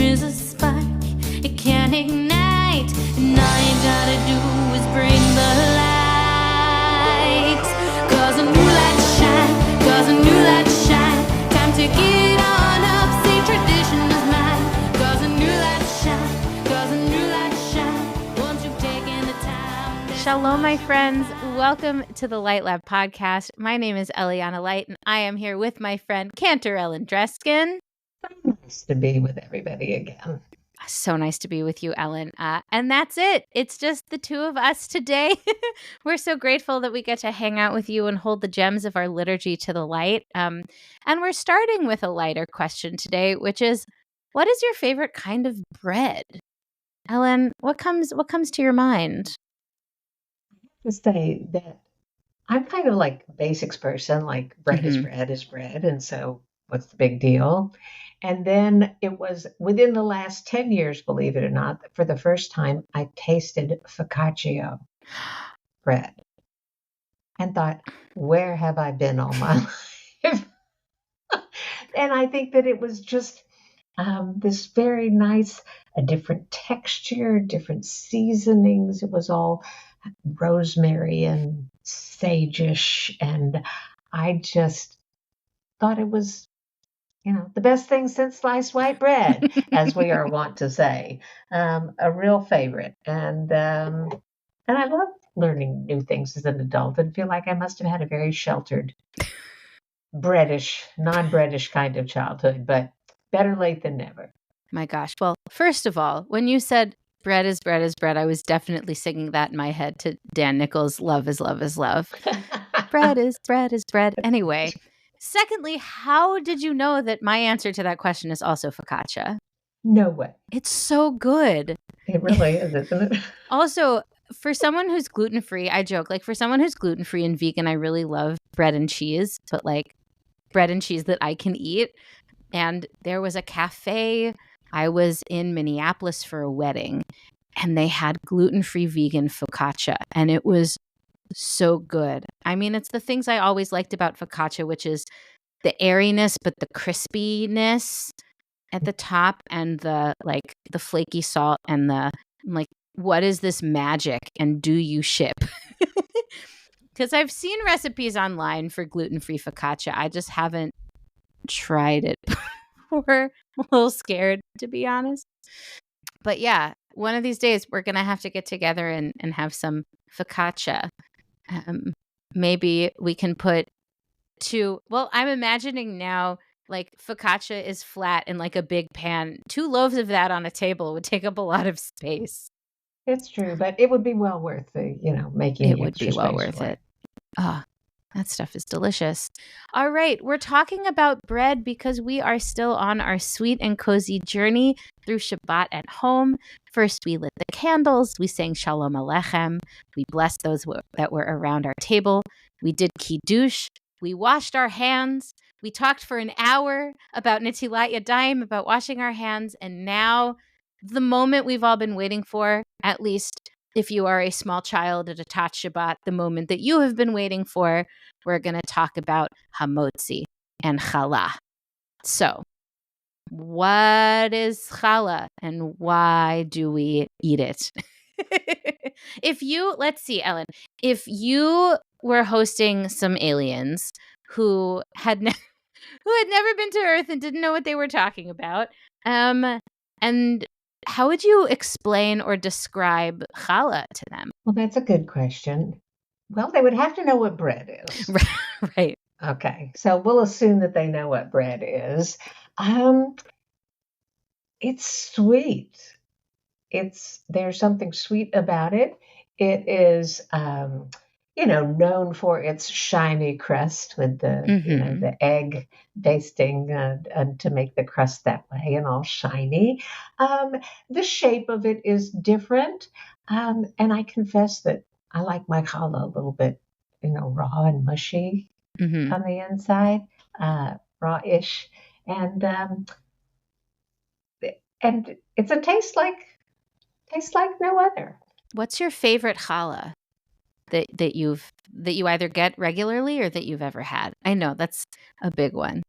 is a spark, it can ignite, and all you gotta do is bring the light. Cause a new light shine, cause a new light shine. Time to get on up, say tradition is mine. Cause a new light shine, cause a new light shine. Once you've taken the time. Shalom, my friends. Welcome to the Light Lab podcast. My name is Eliana Light, and I am here with my friend Cantor Ellen Dreskin. Nice to be with everybody again. So nice to be with you, Ellen. And that's it. It's just the two of us today. We're so grateful that we get to hang out with you and hold the gems of our liturgy to the light. And we're starting with a lighter question today, which is, what is your favorite kind of bread? Ellen, what comes to your mind? To say that I'm kind of like a basics person, like bread is bread. And so what's the big deal? And then it was within the last 10 years, believe it or not, that for the first time, I tasted focaccia bread and thought, where have I been all my life? And I think that it was just this very nice, a different texture, different seasonings. It was all rosemary and sage-ish. And I just thought it was, the best thing since sliced white bread, as we are wont to say, a real favorite. And I love learning new things as an adult and feel like I must have had a very sheltered, breadish, non-breadish kind of childhood, but better late than never. My gosh. Well, first of all, when you said bread is bread, I was definitely singing that in my head to Dan Nichols' Love is Love is Love. Bread is bread. Anyway. Secondly, how did you know that my answer to that question is also focaccia? No way. It's so good. It really is, isn't it? Also, for someone who's gluten-free, I joke, for someone who's gluten-free and vegan, I really love bread and cheese, but bread and cheese that I can eat. And there was a cafe. I was in Minneapolis for a wedding, and they had gluten-free vegan focaccia, and it was so good. I mean, it's the things I always liked about focaccia, which is the airiness, but the crispiness at the top, and the flaky salt, and the what is this magic? And do you ship? Because I've seen recipes online for gluten-free focaccia. I just haven't tried it before. I'm a little scared, to be honest. But yeah, one of these days we're gonna have to get together and have some focaccia. Maybe we can put I'm imagining now, focaccia is flat in a big pan. 2 loaves of that on a table would take up a lot of space. It's true, but it would be well worth making it would be well worth it. Oh, that stuff is delicious. All right, we're talking about bread because we are still on our sweet and cozy journey through Shabbat at home. First, we lit the candles. We sang Shalom Aleichem. We blessed those that were around our table. We did Kiddush. We washed our hands. We talked for an hour about Netilat Yadayim, about washing our hands. And now, the moment we've all been waiting for, at least if you are a small child at a Tat Shabbat, the moment that you have been waiting for, we're going to talk about Hamotzi and challah. So, what is challah and why do we eat it? Let's see, Ellen, if you were hosting some aliens who had never been to Earth and didn't know what they were talking about, and how would you explain or describe challah to them? Well, that's a good question. Well, they would have to know what bread is. Right. Okay, so we'll assume that they know what bread is. It's sweet. There's something sweet about it. It is, known for its shiny crust with the egg basting to make the crust that way and all shiny. The shape of it is different, and I confess that I like my challah a little bit, raw and mushy on the inside, raw-ish, and it's a taste like no other. What's your favorite challah that you either get regularly or that you've ever had? I know that's a big one.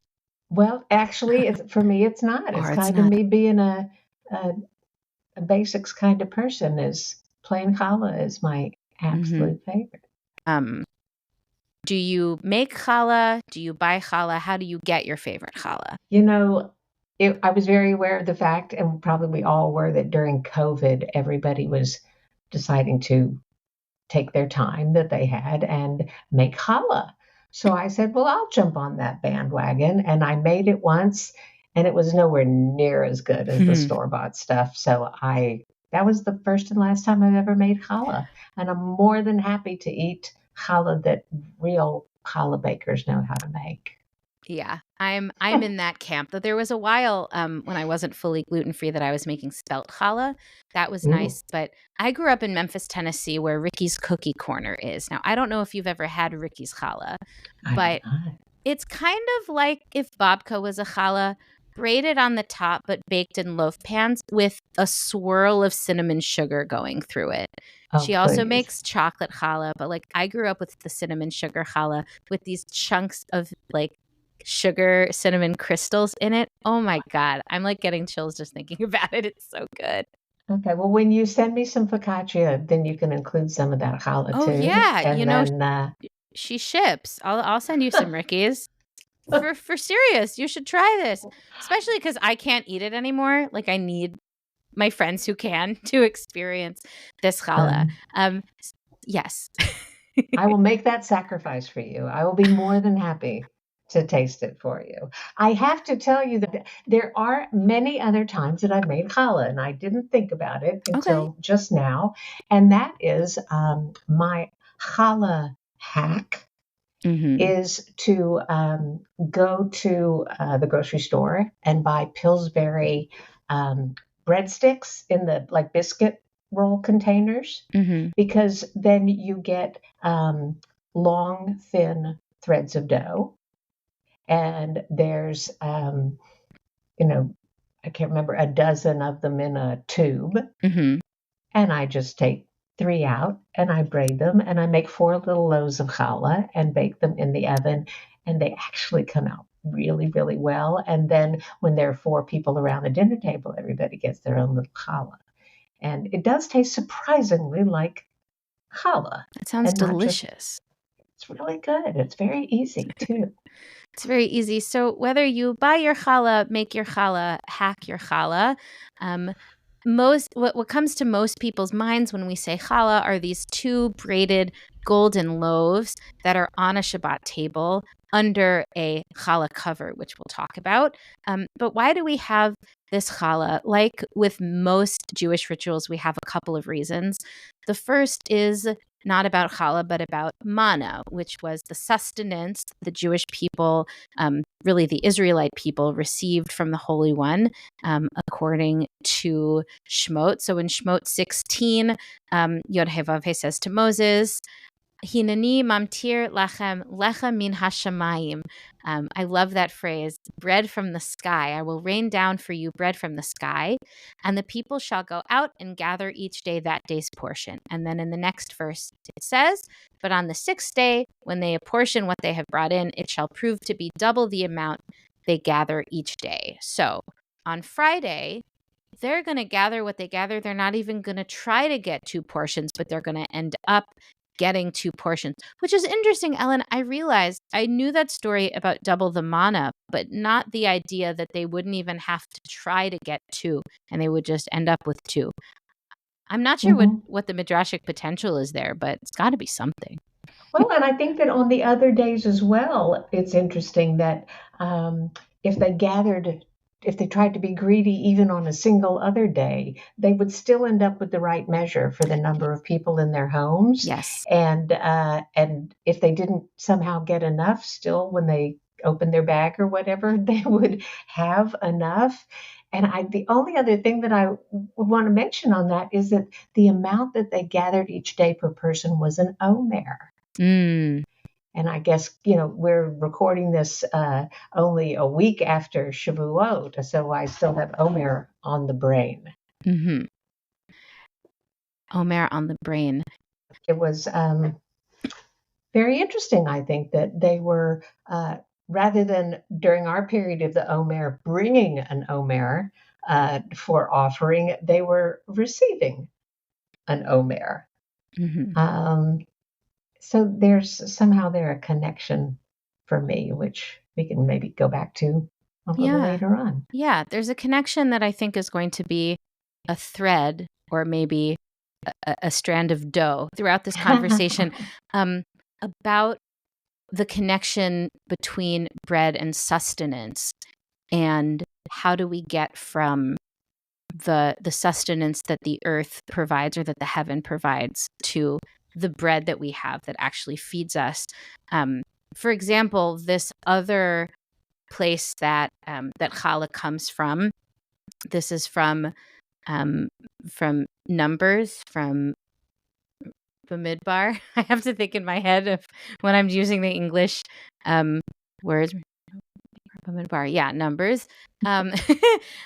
Well, actually, for me, it's not. It's kind of me being a a basics kind of person. Is plain challah is my absolute favorite. Do you make challah? Do you buy challah? How do you get your favorite challah? I was very aware of the fact, and probably we all were, that during COVID, everybody was deciding to take their time that they had and make challah. So I said, well, I'll jump on that bandwagon. And I made it once, and it was nowhere near as good as the store-bought stuff. So that was the first and last time I've ever made challah. And I'm more than happy to eat challah that real challah bakers know how to make. Yeah, I'm in that camp. Though there was a while when I wasn't fully gluten-free that I was making spelt challah. That was nice. But I grew up in Memphis, Tennessee, where Ricky's Cookie Corner is. Now, I don't know if you've ever had Ricky's challah, but it's kind of like if babka was a challah, braided on the top but baked in loaf pans with a swirl of cinnamon sugar going through it. She also makes chocolate challah, but like I grew up with the cinnamon sugar challah with these chunks of like sugar cinnamon crystals in it. Oh my God. I'm like getting chills just thinking about it. It's so good. Okay, well, when you send me some focaccia, then you can include some of that challah too. Oh yeah, and she ships. I'll send you some Ricky's. For serious, you should try this, especially because I can't eat it anymore. Like I need my friends who can to experience this challah. Yes. I will make that sacrifice for you. I will be more than happy to taste it for you. I have to tell you that there are many other times that I've made challah, and I didn't think about it until just now. And that is my challah hack is to go to the grocery store and buy Pillsbury breadsticks in the like biscuit roll containers, because then you get long, thin threads of dough. And there's, I can't remember, a dozen of them in a tube. And I just take 3 out and I braid them and I make 4 little loaves of challah and bake them in the oven. And they actually come out really, really well. And then when there are 4 people around the dinner table, everybody gets their own little challah. And it does taste surprisingly like challah. That sounds delicious. It's really good. It's very easy too. It's very easy. So whether you buy your challah, make your challah, hack your challah, what comes to most people's minds when we say challah are these 2 braided golden loaves that are on a Shabbat table under a challah cover, which we'll talk about. But why do we have this challah? Like with most Jewish rituals, we have a couple of reasons. The first is not about challah, but about manna, which was the sustenance the Jewish people, really the Israelite people, received from the Holy One, according to Shemot. So in Shemot 16, Yod-Heh-Vav-Heh says to Moses, Hinani mamtir lachem lecha min hashamayim. I love that phrase, bread from the sky. I will rain down for you bread from the sky, and the people shall go out and gather each day that day's portion. And then in the next verse it says, but on the 6th day, when they apportion what they have brought in, it shall prove to be double the amount they gather each day. So on Friday, they're going to gather what they gather. They're not even going to try to get 2 portions, but they're going to end up getting 2 portions, which is interesting, Ellen. I realized I knew that story about double the manna, but not the idea that they wouldn't even have to try to get 2 and they would just end up with 2. I'm not sure what the Midrashic potential is there, but it's got to be something. Well, and I think that on the other days as well, it's interesting that if they tried to be greedy even on a single other day, they would still end up with the right measure for the number of people in their homes. Yes. And if they didn't somehow get enough, still when they opened their bag or whatever, they would have enough. And the only other thing that I would want to mention on that is that the amount that they gathered each day per person was an omer. And I guess, we're recording this only a week after Shavuot, so I still have Omer on the brain. Omer on the brain. It was very interesting, I think, that they were, rather than during our period of the Omer bringing an Omer, for offering, they were receiving an omer. So there's somehow a connection for me, which we can maybe go back to a little later on. Yeah, there's a connection that I think is going to be a thread or maybe a strand of dough throughout this conversation about the connection between bread and sustenance, and how do we get from the sustenance that the earth provides or that the heaven provides to the bread that we have that actually feeds us. For example, this other place that that challah comes from, this is from Numbers, from Bamidbar. I have to think in my head of when I'm using the English words. Bamidbar, yeah, Numbers. And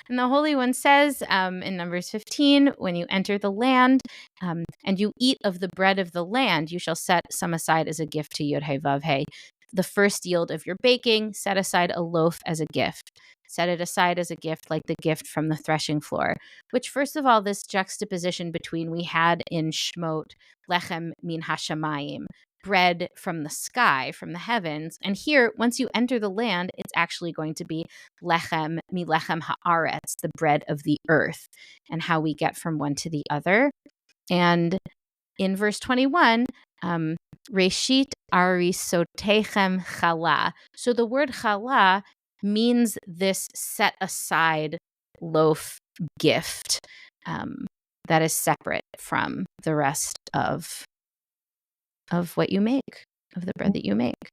the Holy One says in Numbers 15, when you enter the land and you eat of the bread of the land, you shall set some aside as a gift to Yod He Vav He. The first yield of your baking, set aside a loaf as a gift. Set it aside as a gift like the gift from the threshing floor, which, first of all, this juxtaposition between we had in Shmot, lechem min hashamayim, bread from the sky, from the heavens. And here, once you enter the land, it's actually going to be lechem mi lechem haaretz, the bread of the earth, and how we get from one to the other. And in verse 21, Reshit arisotechem challah. So the word challah means this set aside loaf gift that is separate from the rest of what you make, of the bread that you make.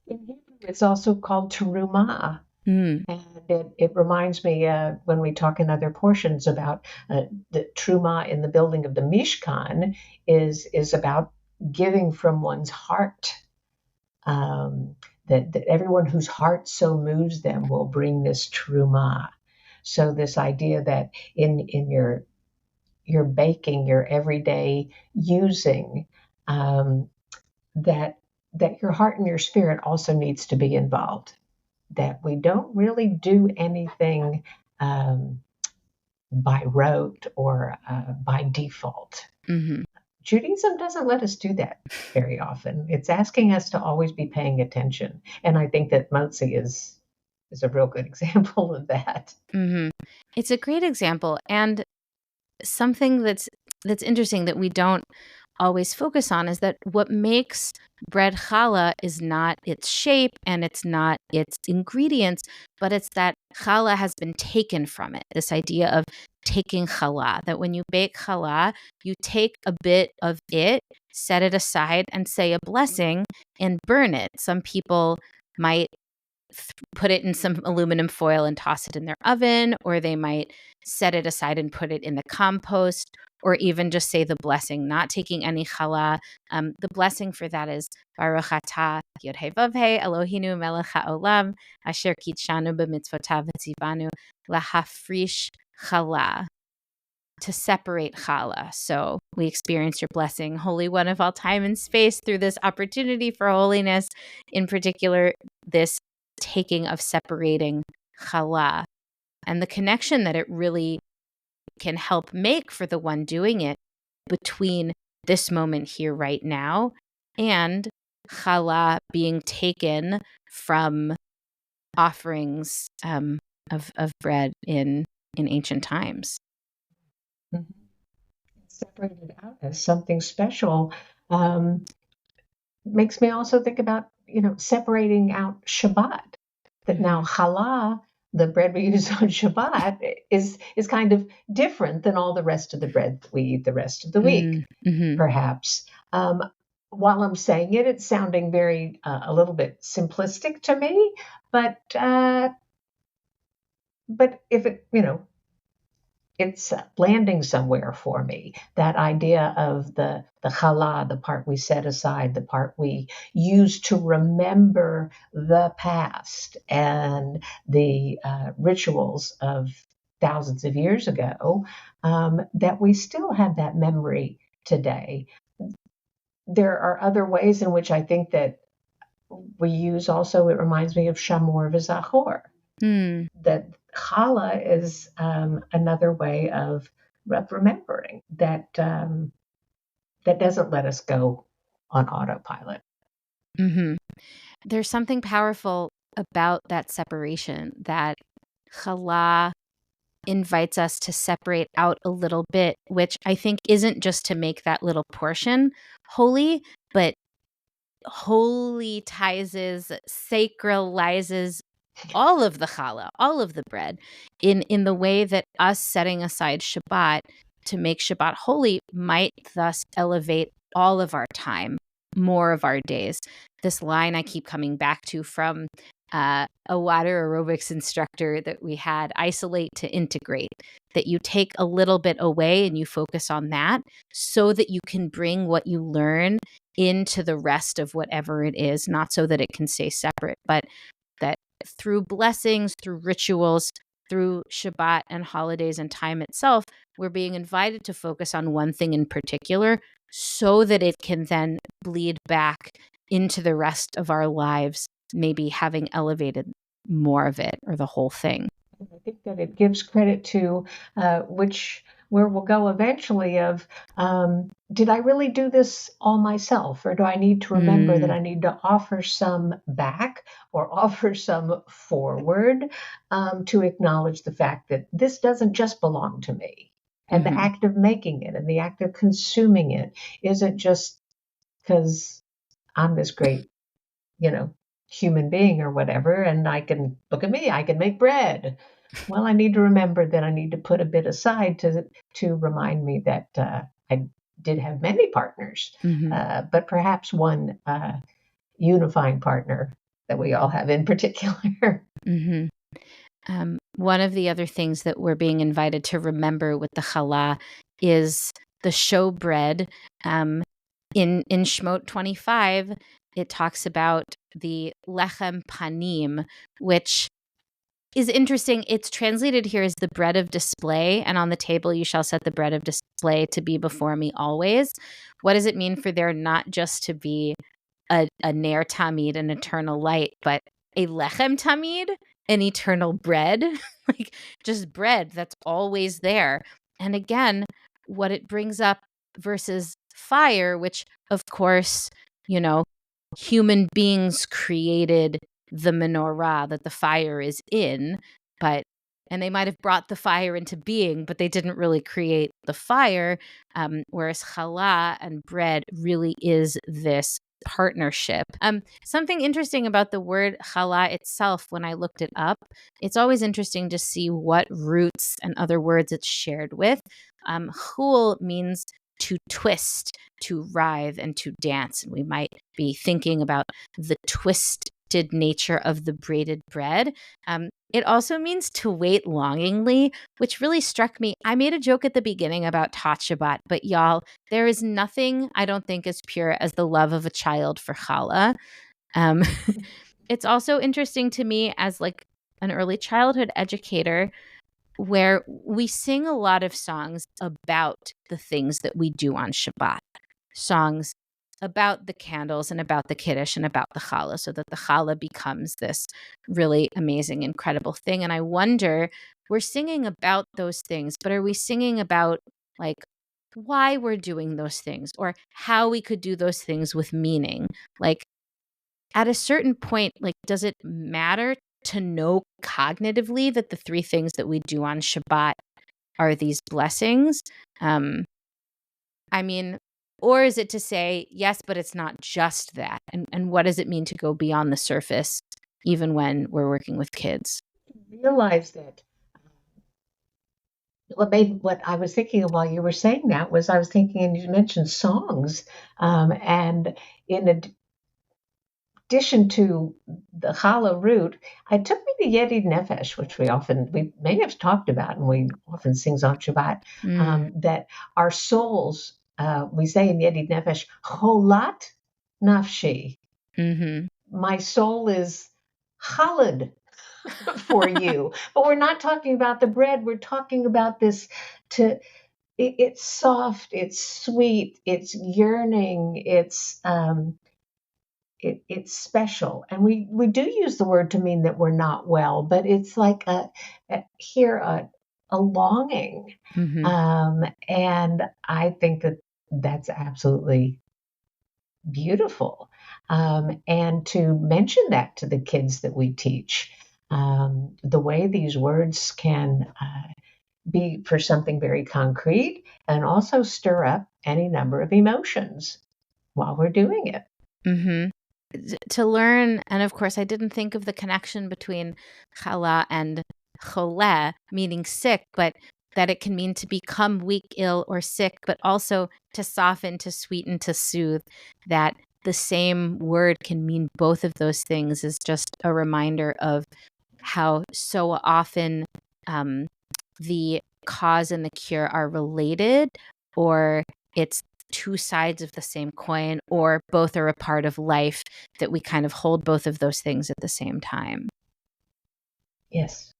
In Hebrew, it's also called terumah. And it reminds me when we talk in other portions about the truma in the building of the Mishkan is about giving from one's heart. That everyone whose heart so moves them will bring this truma. So this idea that in your baking, your everyday using, that your heart and your spirit also needs to be involved. That we don't really do anything by rote or by default. Judaism doesn't let us do that very often. It's asking us to always be paying attention. And I think that Hamotzi is a real good example of that. It's a great example, and something that's interesting that we don't always focus on is that what makes bread challah is not its shape and it's not its ingredients, but it's that challah has been taken from it. This idea of taking challah, that when you bake challah, you take a bit of it, set it aside, and say a blessing and burn it. Some people might put it in some aluminum foil and toss it in their oven, or they might set it aside and put it in the compost, or even just say the blessing, not taking any challah. The blessing for that is Baruch atah Yod He Vav He Eloheinu melech haolam asher kitshanu b'mitzvotav v'tzivanu lahafrish challah, to separate challah. So we experience your blessing, Holy One of all time and space, through this opportunity for holiness, in particular, this taking of separating challah, and the connection that it really can help make for the one doing it between this moment here right now and challah being taken from offerings of bread in ancient times. Separated out as something special makes me also think about separating out Shabbat. That now challah, the bread we use on Shabbat, is kind of different than all the rest of the bread we eat the rest of the week, perhaps. While I'm saying it, it's sounding very a little bit simplistic to me, but if it it's landing somewhere for me. That idea of the challah, the part we set aside, the part we use to remember the past and the rituals of thousands of years ago, that we still have that memory today. There are other ways in which I think that we use also, it reminds me of Shamor v'Zachor. Mm. that challah is another way of remembering that that doesn't let us go on autopilot. Hmm. There's something powerful about that separation, that challah invites us to separate out a little bit, which I think isn't just to make that little portion holy, but holy-tizes, sacralizes all of the challah, all of the bread, in the way that us setting aside Shabbat to make Shabbat holy might thus elevate all of our time, more of our days. This line I keep coming back to from a water aerobics instructor that we had, isolate to integrate, that you take a little bit away and you focus on that so that you can bring what you learn into the rest of whatever it is, not so that it can stay separate, but that through blessings, through rituals, through Shabbat and holidays and time itself, we're being invited to focus on one thing in particular so that it can then bleed back into the rest of our lives, maybe having elevated more of it or the whole thing. I think that it gives credit to where we'll go eventually of did I really do this all myself, or do I need to remember that I need to offer some back or offer some forward to acknowledge the fact that this doesn't just belong to me, and the act of making it and the act of consuming it isn't just because I'm this great, human being or whatever, and I can look at me, I can make bread. Well, I need to remember that I need to put a bit aside to remind me that I did have many partners, but perhaps one unifying partner that we all have in particular. One of the other things that we're being invited to remember with the challah is the showbread. In Shemot 25, it talks about the lechem panim, which is interesting. It's translated here as the bread of display, and on the table you shall set the bread of display to be before me always. What does it mean for there not just to be a ner tamid, an eternal light, but a lechem tamid, an eternal bread, like just bread that's always there? And again, what it brings up versus fire, which of course, human beings created the menorah that the fire is in, and they might have brought the fire into being, but they didn't really create the fire. Whereas challah and bread really is this partnership. Something interesting about the word challah itself, when I looked it up, it's always interesting to see what roots and other words it's shared with. Chul means to twist, to writhe, and to dance. And we might be thinking about the twisted nature of the braided bread. It also means to wait longingly, which really struck me. I made a joke at the beginning about Tot Shabbat, but y'all, there is nothing I don't think as pure as the love of a child for challah. It's also interesting to me as like an early childhood educator, where we sing a lot of songs about the things that we do on Shabbat, songs about the candles and about the kiddush and about the challah, so that the challah becomes this really amazing, incredible thing. And I wonder, we're singing about those things, but are we singing about like why we're doing those things or how we could do those things with meaning? Like at a certain point, like, does it matter to know cognitively that the three things that we do on Shabbat are these blessings? I mean, or is it to say, yes, but it's not just that? And what does it mean to go beyond the surface, even when we're working with kids? Realize that what I was thinking of while you were saying that was I was thinking, and you mentioned songs, and in addition to the challah root, it took me to Yedid Nefesh, which we may have talked about, and we often sings on Shabbat, that our souls, we say in Yedid Nefesh, cholat nafshi. My soul is chalad for you. But we're not talking about the bread. We're talking about this it's soft, it's sweet, it's yearning, it's special. And we do use the word to mean that we're not well, but it's like a longing. Mm-hmm. And I think that that's absolutely beautiful. And to mention that to the kids that we teach, the way these words can be for something very concrete and also stir up any number of emotions while we're doing it. Mm-hmm. To learn, and of course, I didn't think of the connection between challah and choleh, meaning sick, but that it can mean to become weak, ill, or sick, but also to soften, to sweeten, to soothe. That the same word can mean both of those things is just a reminder of how so often the cause and the cure are related, or it's two sides of the same coin, or both are a part of life, that we kind of hold both of those things at the same time. Yes.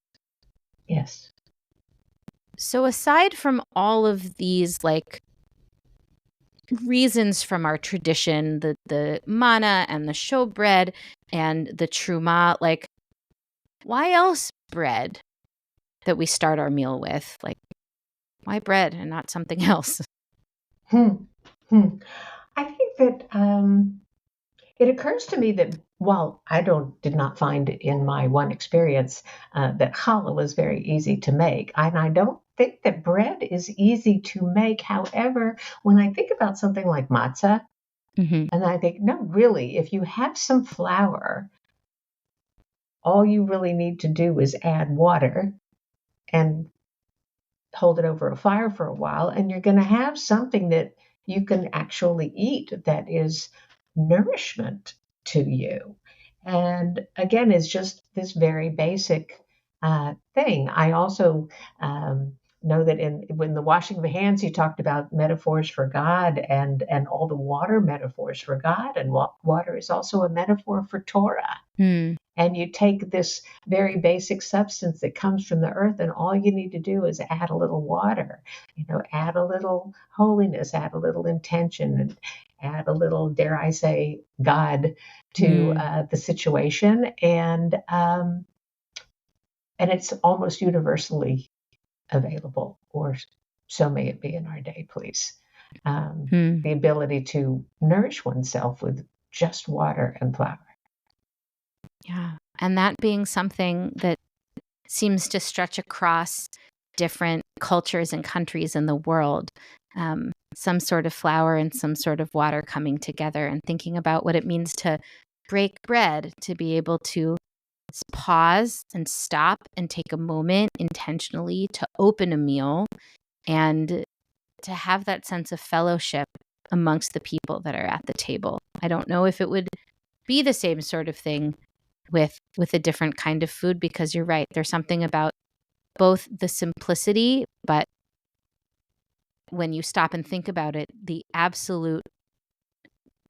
Yes. So aside from all of these like reasons from our tradition, the manna and the showbread and the truma, like why else bread that we start our meal with? Like why bread and not something else? Hmm. Hmm. I think that it occurs to me that while I did not find in my one experience that challah was very easy to make, and I don't think that bread is easy to make. However, when I think about something like matzah, Mm-hmm. and I think, no, really, if you have some flour, all you really need to do is add water and hold it over a fire for a while, and you're going to have something that you can actually eat that is nourishment to you. And again, it's just this very basic thing. I also know that when the washing of the hands, you talked about metaphors for God and all the water metaphors for God, and water is also a metaphor for Torah. Mm. And you take this very basic substance that comes from the earth, and all you need to do is add a little water, add a little holiness, add a little intention, and add a little, dare I say, God to the situation. And it's almost universally available, or so may it be in our day, please. The ability to nourish oneself with just water and flour. Yeah. And that being something that seems to stretch across different cultures and countries in the world. Some sort of flour and some sort of water coming together, and thinking about what it means to break bread, to be able to pause and stop and take a moment intentionally to open a meal and to have that sense of fellowship amongst the people that are at the table. I don't know if it would be the same sort of thing with a different kind of food, because you're right, there's something about both the simplicity, but when you stop and think about it, the absolute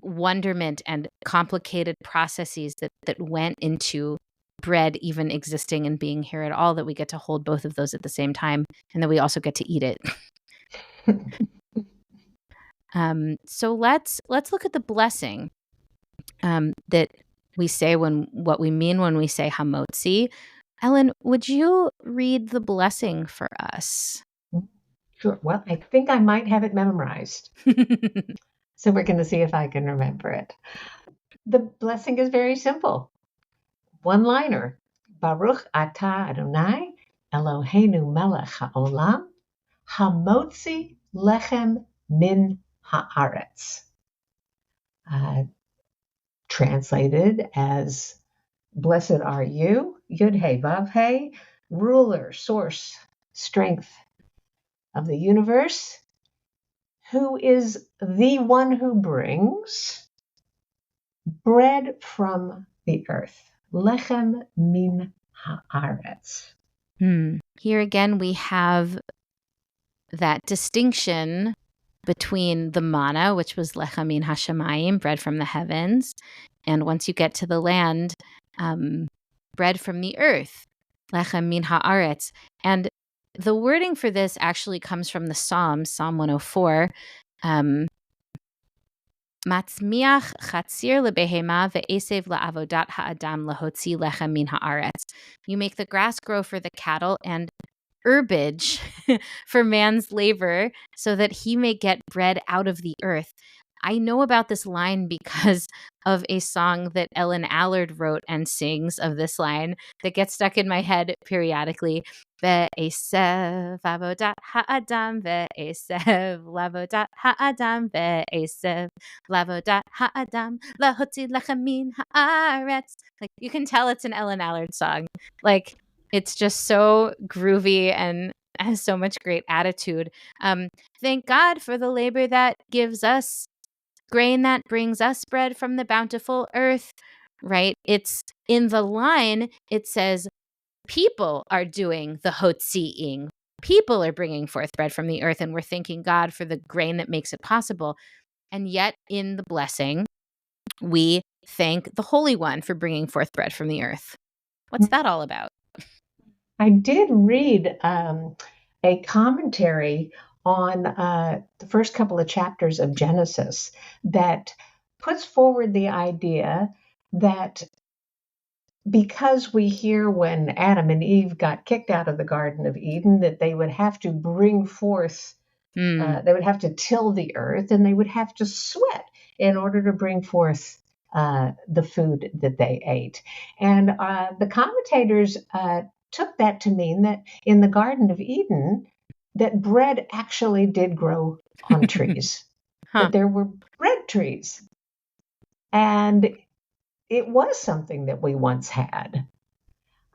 wonderment and complicated processes that went into bread even existing and being here at all, that we get to hold both of those at the same time, and that we also get to eat it. So let's look at the blessing that we say what we mean when we say Hamotzi. Ellen, would you read the blessing for us? Sure. Well, I think I might have it memorized. So we're going to see if I can remember it. The blessing is very simple. One-liner. Baruch atah Adonai Eloheinu melech haolam hamotzi lechem min haaretz. Translated as, blessed are you, Yud He Vav He, ruler, source, strength of the universe, who is the one who brings bread from the earth. Lechem min haaretz. Here again, we have that distinction between the manna, which was lechem min hashamayim, bread from the heavens, and once you get to the land, bread from the earth, lechem min haaretz. And the wording for this actually comes from the Psalm 104. Matzmiach chatzir lebehema ve'esev la'avodat ha'adam lahotzi lechem min ha'aretz. You make the grass grow for the cattle and herbage for man's labor so that he may get bread out of the earth. I know about this line because of a song that Ellen Allard wrote and sings of this line that gets stuck in my head periodically. Ve'esev avodat ha'adam, ve'esev lavodat ha'adam, ve'esev lavodat ha'adam, lahotzi lechem min ha'aretz. Like, you can tell it's an Ellen Allard song. Like, it's just so groovy and has so much great attitude. Thank God for the labor that gives us grain that brings us bread from the bountiful earth, right? It's in the line, it says people are doing the hotziing. People are bringing forth bread from the earth, and we're thanking God for the grain that makes it possible. And yet in the blessing, we thank the Holy One for bringing forth bread from the earth. What's that all about? I did read a commentary on the first couple of chapters of Genesis that puts forward the idea that because we hear when Adam and Eve got kicked out of the Garden of Eden, that they would have to bring forth, they would have to till the earth, and they would have to sweat in order to bring forth the food that they ate. And the commentators took that to mean that in the Garden of Eden, that bread actually did grow on trees, that there were bread trees. And it was something that we once had.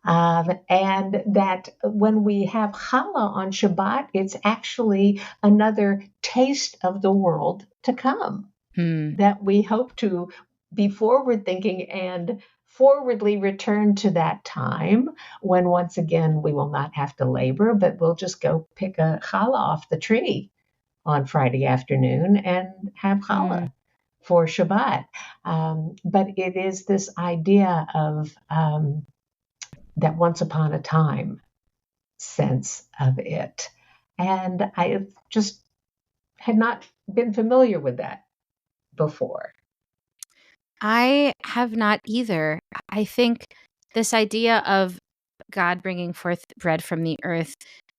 And that when we have challah on Shabbat, it's actually another taste of the world to come. That we hope to be forward thinking and forwardly return to that time when once again we will not have to labor, but we'll just go pick a challah off the tree on Friday afternoon and have challah for Shabbat. But it is this idea of that once upon a time sense of it. And I just had not been familiar with that before. I have not either. I think this idea of God bringing forth bread from the earth,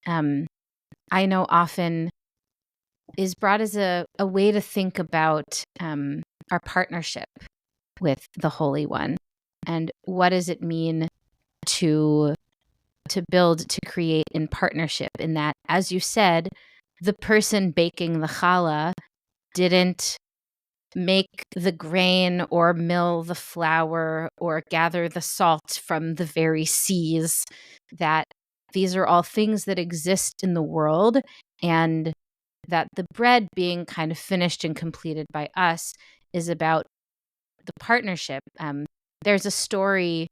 I know often is brought as a way to think about our partnership with the Holy One. And what does it mean to build, to create in partnership, in that, as you said, the person baking the challah didn't make the grain or mill the flour or gather the salt from the very seas, that these are all things that exist in the world, and that the bread being kind of finished and completed by us is about the partnership. There's a story,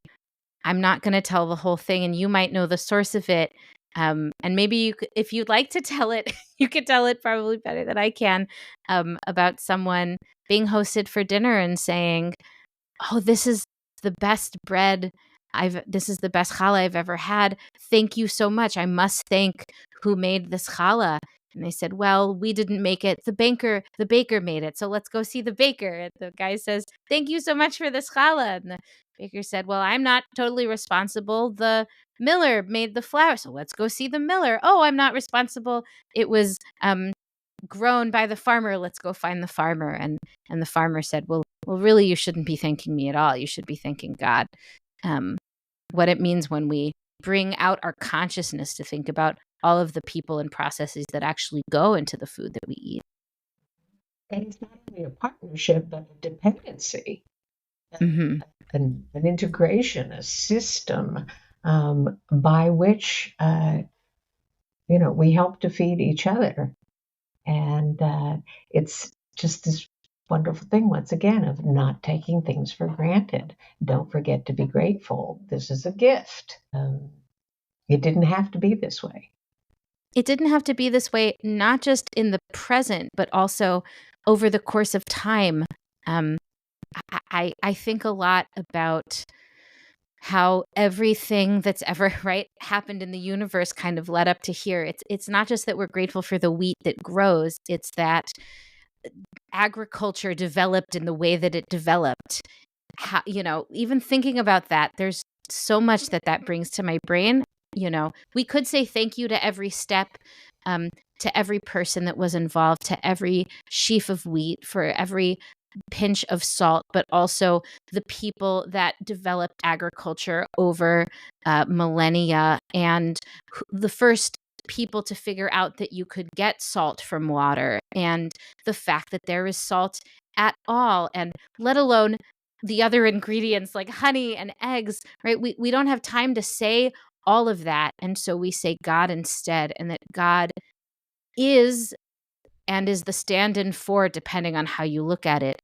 I'm not going to tell the whole thing, and you might know the source of it. And maybe you, if you'd like to tell it, you could tell it probably better than I can, about someone being hosted for dinner and saying, "Oh, this is the best bread this is the best challah I've ever had. Thank you so much. I must thank who made this challah." And they said, "Well, we didn't make it. The baker made it. So let's go see the baker." And the guy says, "Thank you so much for this challah." And the baker said, "Well, I'm not totally responsible. The miller made the flour. So let's go see the miller." "Oh, I'm not responsible. It was grown by the farmer. Let's go find the farmer." And the farmer said, well, really, you shouldn't be thanking me at all. You should be thanking God. What it means when we bring out our consciousness to think about all of the people and processes that actually go into the food that we eat. And it's not only a partnership, but a dependency, an integration, a system by which, we help to feed each other. And it's just this wonderful thing, once again, of not taking things for granted. Don't forget to be grateful. This is a gift. It didn't have to be this way. It didn't have to be this way, not just in the present, but also over the course of time. I think a lot about how everything that's ever happened in the universe kind of led up to here. It's not just that we're grateful for the wheat that grows, it's that agriculture developed in the way that it developed. How, even thinking about that, there's so much that brings to my brain. We could say thank you to every step, to every person that was involved, to every sheaf of wheat, for every pinch of salt, but also the people that developed agriculture over millennia, and the first people to figure out that you could get salt from water, and the fact that there is salt at all, and let alone the other ingredients like honey and eggs, right? We don't have time to say all of that. And so we say God instead, and that God is, and is the stand-in for, depending on how you look at it,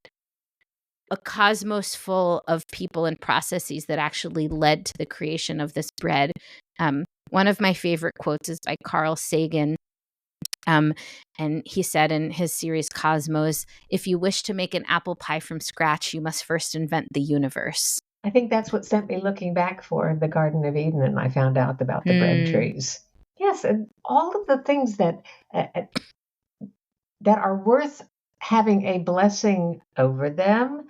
a cosmos full of people and processes that actually led to the creation of this bread. One of my favorite quotes is by Carl Sagan. And he said in his series Cosmos, if you wish to make an apple pie from scratch, you must first invent the universe. I think that's what sent me looking back for the Garden of Eden, and I found out about the bread trees. Yes, and all of the things that are worth having a blessing over them,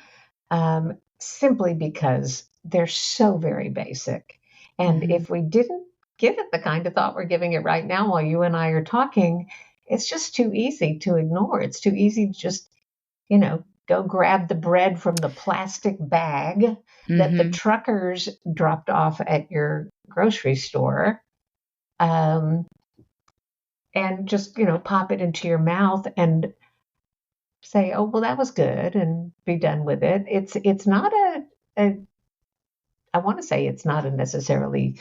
simply because they're so very basic. And if we didn't give it the kind of thought we're giving it right now while you and I are talking, it's just too easy to ignore. It's too easy to just, go grab the bread from the plastic bag that the truckers dropped off at your grocery store, and just, pop it into your mouth and say, oh, well, that was good, and be done with it. It's not I want to say it's not a necessarily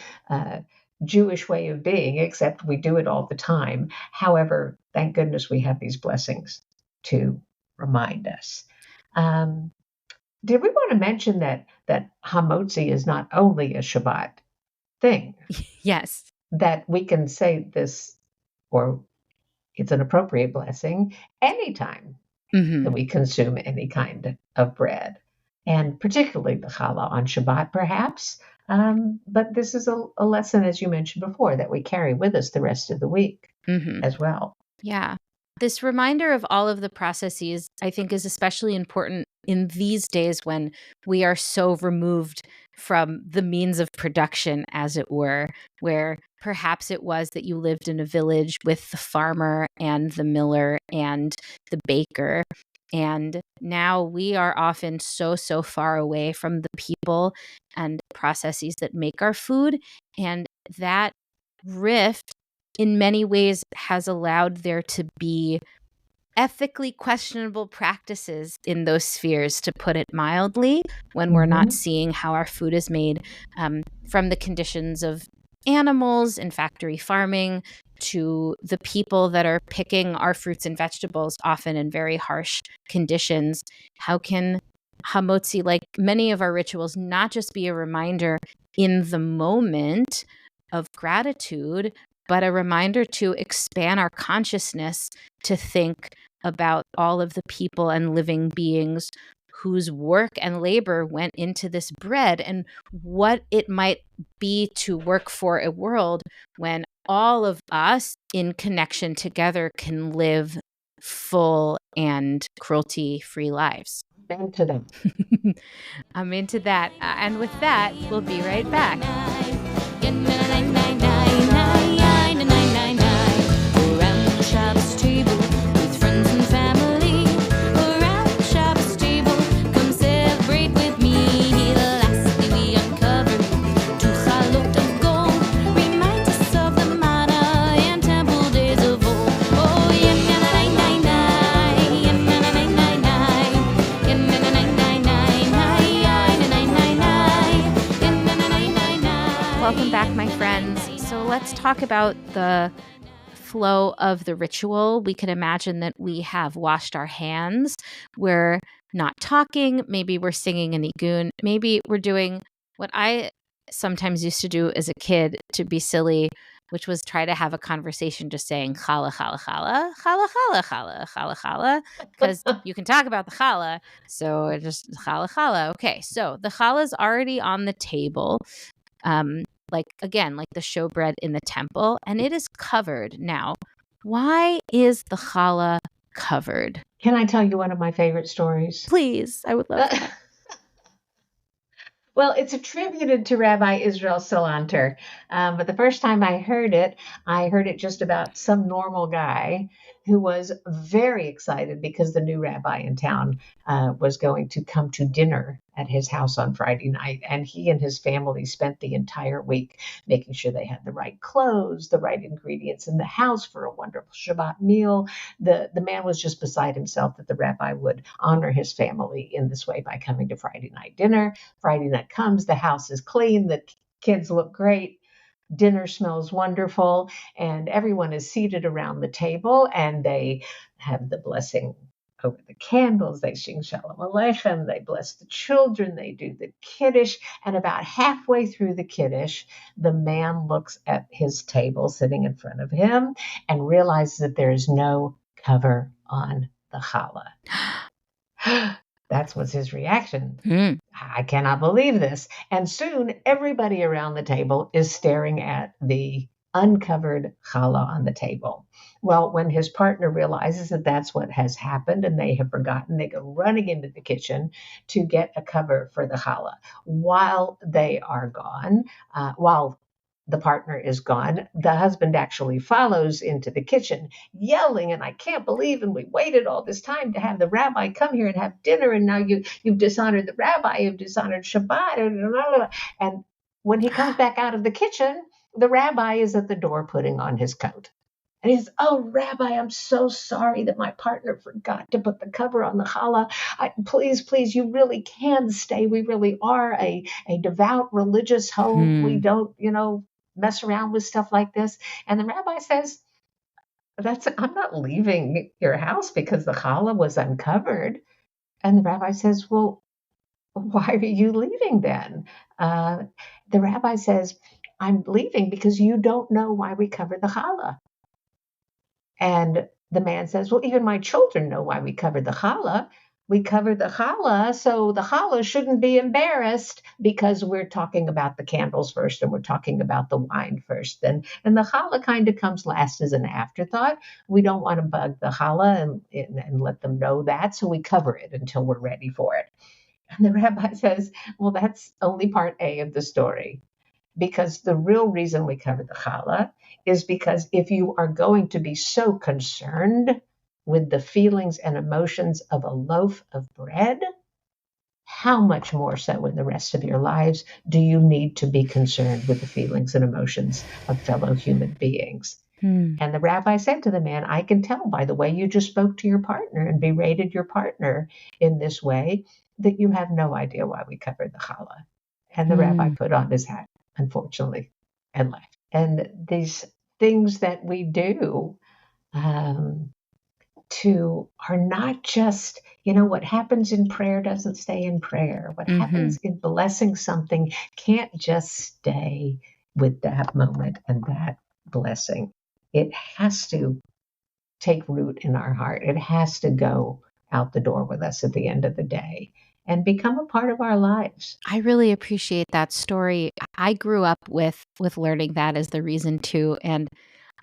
Jewish way of being, except we do it all the time. However, thank goodness we have these blessings to remind us. Did we want to mention that Hamotzi is not only a Shabbat thing? Yes. That we can say this, or it's an appropriate blessing anytime that we consume any kind of bread, and particularly the challah on Shabbat, perhaps. But this is a lesson, as you mentioned before, that we carry with us the rest of the week as well. Yeah. This reminder of all of the processes, I think, is especially important in these days when we are so removed from the means of production, as it were, where perhaps it was that you lived in a village with the farmer and the miller and the baker. And now we are often so far away from the people and processes that make our food. And that rift, in many ways, has allowed there to be ethically questionable practices in those spheres, to put it mildly, when we're not seeing how our food is made, from the conditions of animals in factory farming to the people that are picking our fruits and vegetables, often in very harsh conditions. How can Hamotzi, like many of our rituals, not just be a reminder in the moment of gratitude, but a reminder to expand our consciousness to think about all of the people and living beings whose work and labor went into this bread, and what it might be to work for a world when all of us in connection together can live full and cruelty-free lives. I'm into them. I'm into that. And with that, we'll be right back. Welcome back, my friends. So let's talk about the flow of the ritual. We can imagine that we have washed our hands. We're not talking. Maybe we're singing a nigun. Maybe we're doing what I sometimes used to do as a kid to be silly, which was try to have a conversation just saying challah, challah, challah, challah, challah, challah, challah, challah, because you can talk about the challah. So just challah, challah. Okay, so the challah is already on the table. Like the showbread in the temple, and it is covered. Now, why is the challah covered? Can I tell you one of my favorite stories? Please, I would love that. Well, it's attributed to Rabbi Israel Salanter, but the first time I heard it just about some normal guy who was very excited because the new rabbi in town was going to come to dinner at his house on Friday night. And he and his family spent the entire week making sure they had the right clothes, the right ingredients in the house for a wonderful Shabbat meal. The man was just beside himself that the rabbi would honor his family in this way by coming to Friday night dinner. Friday night comes, the house is clean, the kids look great, dinner smells wonderful, and everyone is seated around the table and they have the blessing over the candles. They sing Shalom Aleichem, they bless the children, they do the Kiddush, and about halfway through the Kiddush, the man looks at his table sitting in front of him and realizes that there is no cover on the challah. That was his reaction. I cannot believe this. And soon everybody around the table is staring at the uncovered challah on the table. Well, when his partner realizes that that's what has happened and they have forgotten, they go running into the kitchen to get a cover for the challah. While they are gone, while the partner is gone, the husband actually follows into the kitchen yelling, and I can't believe, and we waited all this time to have the rabbi come here and have dinner, and now you've dishonored the rabbi, you've dishonored Shabbat. And when he comes back out of the kitchen, the rabbi is at the door putting on his coat. And he says, "Oh, Rabbi, I'm so sorry that my partner forgot to put the cover on the challah. Please, you really can stay. We really are a devout religious home. We don't, mess around with stuff like this." And the rabbi says, "I'm not leaving your house because the challah was uncovered." And the rabbi says, "Well, why are you leaving then?" The rabbi says, "I'm leaving because you don't know why we cover the challah." And the man says, "Well, even my children know why we covered the challah. We covered the challah, so the challah shouldn't be embarrassed because we're talking about the candles first and we're talking about the wine first. And the challah kind of comes last as an afterthought. We don't want to bug the challah and let them know that, so we cover it until we're ready for it." And the rabbi says, "Well, that's only part A of the story. Because the real reason we cover the challah is because if you are going to be so concerned with the feelings and emotions of a loaf of bread, how much more so in the rest of your lives do you need to be concerned with the feelings and emotions of fellow human beings?" And the rabbi said to the man, "I can tell by the way you just spoke to your partner and berated your partner in this way that you have no idea why we covered the challah." And the rabbi put on his hat, unfortunately, and left. And these things that we do are not just, what happens in prayer doesn't stay in prayer. What happens in blessing something can't just stay with that moment and that blessing. It has to take root in our heart. It has to go out the door with us at the end of the day and become a part of our lives. I really appreciate that story. I grew up with learning that as the reason too. And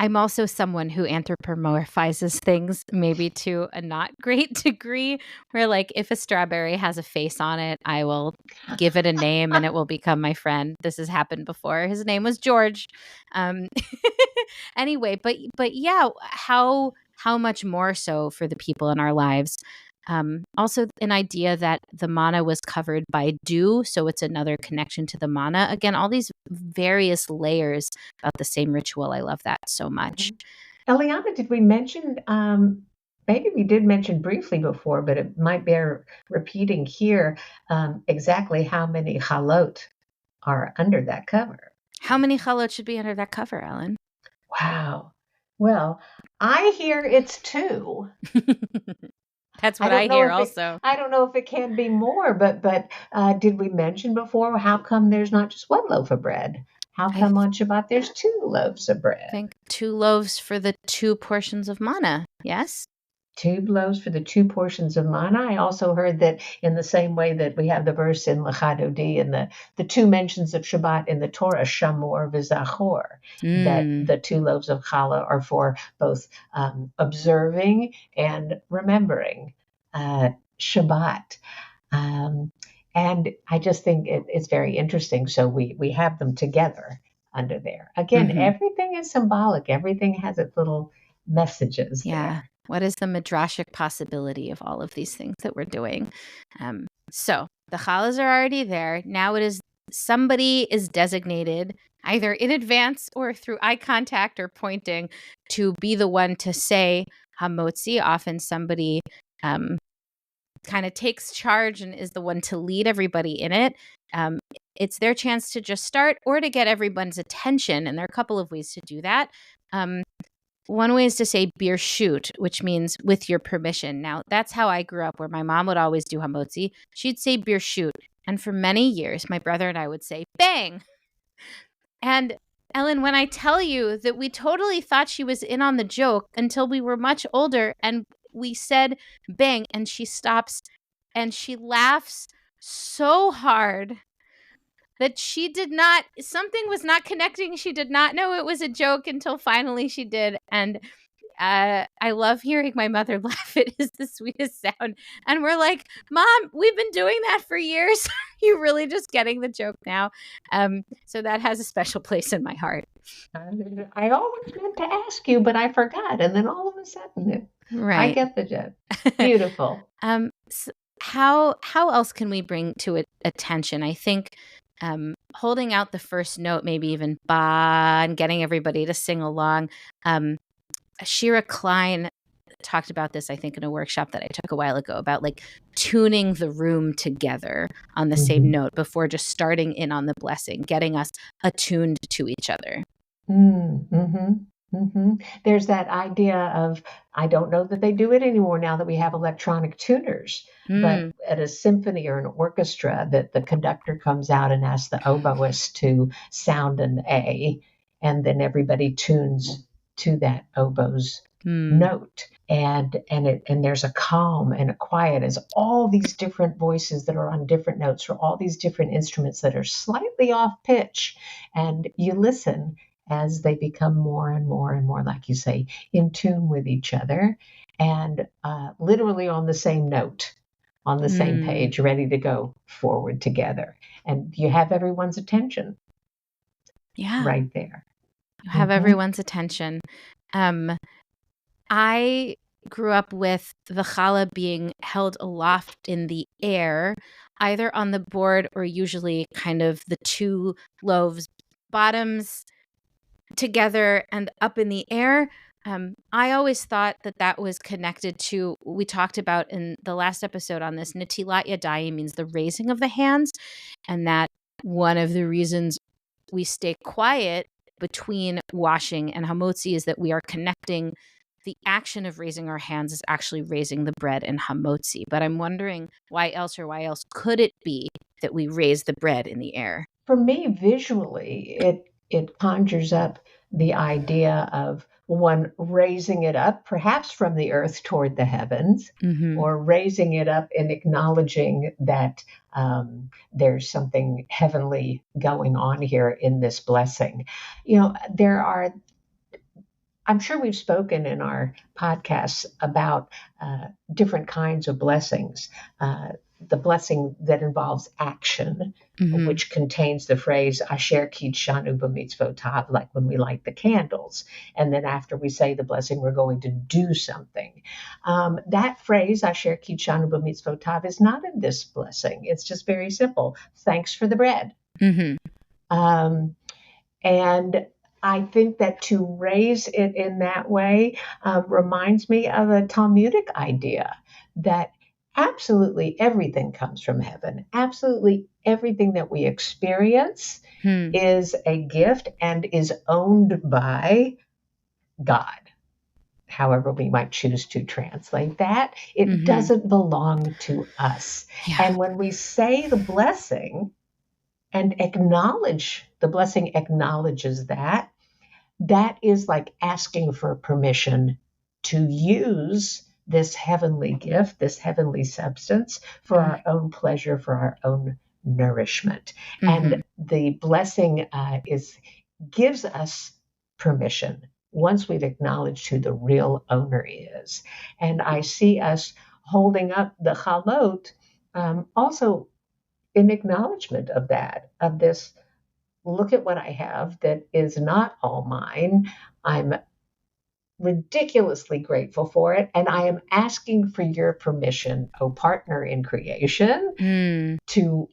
I'm also someone who anthropomorphizes things maybe to a not great degree, where like if a strawberry has a face on it, I will give it a name and it will become my friend. This has happened before. His name was George. Anyway, but yeah, how much more so for the people in our lives. Also, an idea that the manna was covered by dew, so it's another connection to the manna. Again, all these various layers about the same ritual. I love that so much. Eliana, did we mention, maybe we did mention briefly before, but it might bear repeating here, exactly how many chalot are under that cover? How many chalot should be under that cover, Ellen? Wow. Well, I hear it's 2. That's what I hear also. I don't know if it can be more, but did we mention before how come there's not just one loaf of bread? How come on Shabbat there's 2 loaves of bread? I think 2 loaves for the 2 portions of manna. Yes? 2 blows for the 2 portions of manna. I also heard that in the same way that we have the verse in Lechadodi and the 2 mentions of Shabbat in the Torah, Shamor v'Zachor, that the 2 loaves of challah are for both observing and remembering Shabbat. And I just think it's very interesting. So we have them together under there. Again, everything is symbolic. Everything has its little messages there. What is the Midrashic possibility of all of these things that we're doing? So the challahs are already there. Now it is somebody is designated either in advance or through eye contact or pointing to be the one to say Hamotzi. Often somebody kind of takes charge and is the one to lead everybody in it. It's their chance to just start or to get everyone's attention. And there are a couple of ways to do that. One way is to say bir shoot, which means with your permission. Now, that's how I grew up, where my mom would always do hamotzi. She'd say bir shoot. And for many years, my brother and I would say bang. And Ellen, when I tell you that we totally thought she was in on the joke until we were much older and we said bang, and she stops and she laughs so hard that something was not connecting. She did not know it was a joke until finally she did. And I love hearing my mother laugh. It is the sweetest sound. And we're like, Mom, we've been doing that for years. You're really just getting the joke now. So that has a special place in my heart. I always meant to ask you, but I forgot. And then all of a sudden, I get the joke. Beautiful. So how else can we bring to it attention? I think holding out the first note, maybe even ba, and getting everybody to sing along. Shira Klein talked about this, I think, in a workshop that I took a while ago about like tuning the room together on the same note before just starting in on the blessing, getting us attuned to each other. There's that idea of, I don't know that they do it anymore now that we have electronic tuners, but at a symphony or an orchestra, that the conductor comes out and asks the oboist to sound an A, and then everybody tunes to that oboe's note. And there's a calm and a quiet as all these different voices that are on different notes for all these different instruments that are slightly off pitch. And you listen as they become more and more and more, like you say, in tune with each other and literally on the same note, on the same page, ready to go forward together. And you have everyone's attention right there. You have everyone's attention. I grew up with the challah being held aloft in the air, either on the board or usually kind of the 2 loaves, bottoms together and up in the air. I always thought that was connected to, we talked about in the last episode on this, netilat yadayim means the raising of the hands, and that one of the reasons we stay quiet between washing and hamotzi is that we are connecting. The action of raising our hands is actually raising the bread in hamotzi. But I'm wondering why else could it be that we raise the bread in the air? For me, visually, it conjures up the idea of one raising it up, perhaps from the earth toward the heavens, or raising it up and acknowledging that there's something heavenly going on here in this blessing. I'm sure we've spoken in our podcasts about different kinds of blessings. The blessing that involves action, which contains the phrase Asher Kidshanu b'mitzvotav, like when we light the candles. And then after we say the blessing, we're going to do something. That phrase, Asher Kidshanu b'mitzvotav, is not in this blessing. It's just very simple. Thanks for the bread. And I think that to raise it in that way reminds me of a Talmudic idea that absolutely everything comes from heaven. Absolutely everything that we experience is a gift and is owned by God. However we might choose to translate that, it doesn't belong to us. And when we say the blessing and acknowledge, the blessing acknowledges that is like asking for permission to use this heavenly gift, this heavenly substance for our own pleasure, for our own nourishment. And the blessing gives us permission once we've acknowledged who the real owner is. And I see us holding up the chalot also in acknowledgement of that, of this, look at what I have that is not all mine. I'm ridiculously grateful for it. And I am asking for your permission, oh partner in creation, to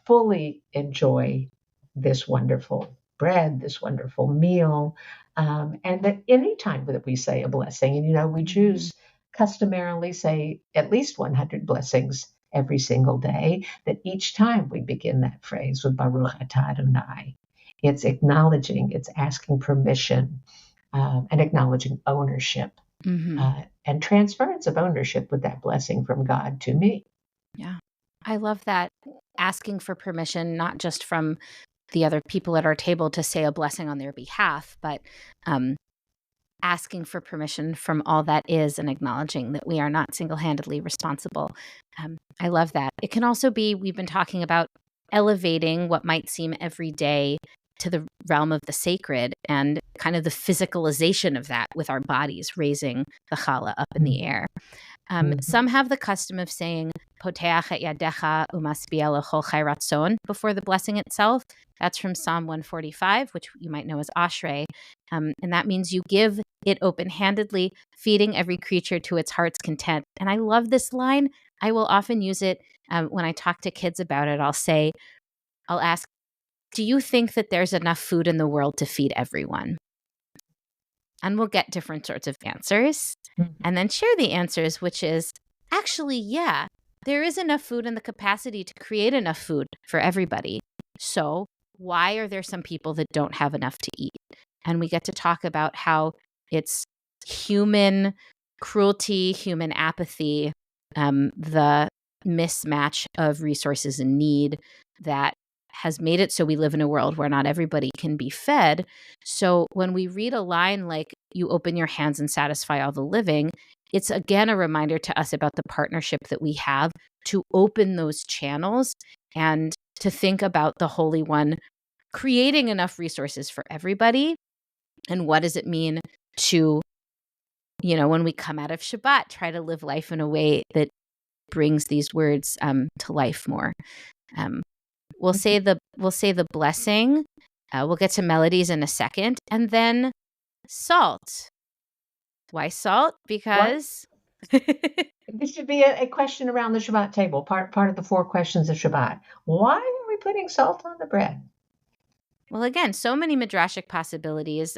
fully enjoy this wonderful bread, this wonderful meal. And that any time that we say a blessing, and we choose customarily say at least 100 blessings every single day, that each time we begin that phrase with Baruch atah Adonai, it's acknowledging, it's asking permission, and acknowledging ownership, and transference of ownership with that blessing from God to me. Yeah. I love that. Asking for permission, not just from the other people at our table to say a blessing on their behalf, but asking for permission from all that is and acknowledging that we are not single-handedly responsible. I love that. It can also be, we've been talking about elevating what might seem everyday to the realm of the sacred and kind of the physicalization of that with our bodies, raising the challah up in the air. Some have the custom of saying "Poteach et yadecha umasbia lechol chai ratzon" before the blessing itself. That's from Psalm 145, which you might know as Ashrei. And that means you give it open-handedly, feeding every creature to its heart's content. And I love this line. I will often use it when I talk to kids about it. I'll ask, do you think that there's enough food in the world to feed everyone? And we'll get different sorts of answers. And then share the answers, which is, actually, yeah, there is enough food and the capacity to create enough food for everybody. So why are there some people that don't have enough to eat? And we get to talk about how it's human cruelty, human apathy, the mismatch of resources and need that has made it so we live in a world where not everybody can be fed. So when we read a line like, you open your hands and satisfy all the living, it's again a reminder to us about the partnership that we have to open those channels and to think about the Holy One creating enough resources for everybody. And what does it mean to, when we come out of Shabbat, try to live life in a way that brings these words to life more. We'll say the blessing. We'll get to melodies in a second, and then salt. Why salt? Because this should be a question around the Shabbat table. Part of the 4 questions of Shabbat. Why are we putting salt on the bread? Well, again, so many Midrashic possibilities.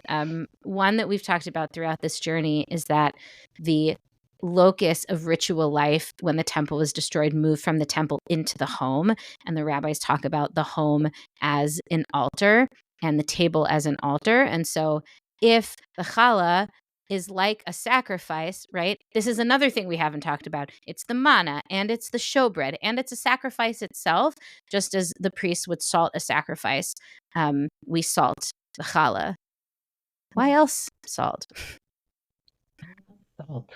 One that we've talked about throughout this journey is that the locus of ritual life when the temple was destroyed moved from the temple into the home. And the rabbis talk about the home as an altar and the table as an altar. And so if the challah is like a sacrifice, right? This is another thing we haven't talked about. It's the manna and it's the showbread and it's a sacrifice itself, just as the priests would salt a sacrifice. We salt the challah. Why else salt? Salt.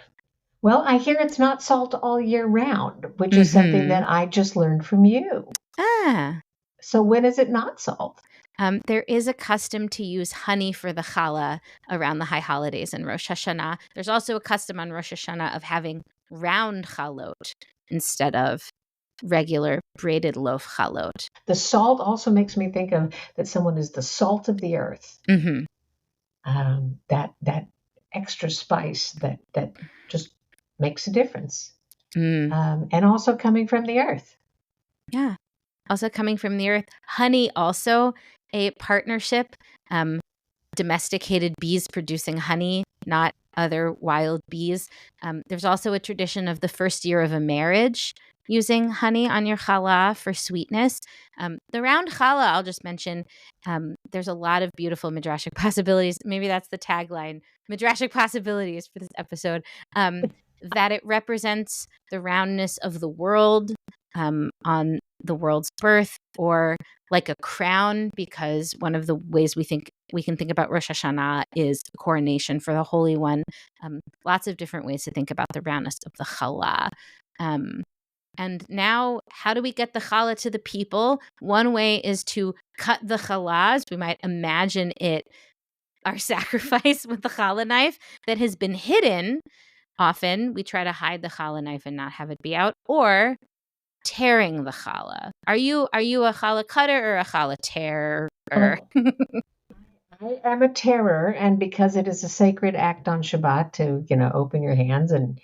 Well, I hear it's not salt all year round, which is something that I just learned from you. So when is it not salt? There is a custom to use honey for the challah around the high holidays and Rosh Hashanah. There's also a custom on Rosh Hashanah of having round chalot instead of regular braided loaf chalot. The salt also makes me think of that someone is the salt of the earth. That extra spice that just makes a difference. And also coming from the earth. Yeah. Also coming from the earth. Honey, also a partnership. Domesticated bees producing honey, not other wild bees. There's also a tradition of the first year of a marriage using honey on your challah for sweetness. The round challah, I'll just mention, there's a lot of beautiful Midrashic possibilities. Maybe that's the tagline, Midrashic possibilities for this episode, that it represents the roundness of the world, on the world's birth, or like a crown, because one of the ways we can think about Rosh Hashanah is a coronation for the Holy One. Lots of different ways to think about the roundness of the challah. And now, how do we get the challah to the people? One way is to cut the challahs. We might imagine it, our sacrifice with the challah knife that has been hidden. Often we try to hide the challah knife and not have it be out, or tearing the challah. Are you a challah cutter or a challah tearer? Oh, I am a terror, and because it is a sacred act on Shabbat to, open your hands and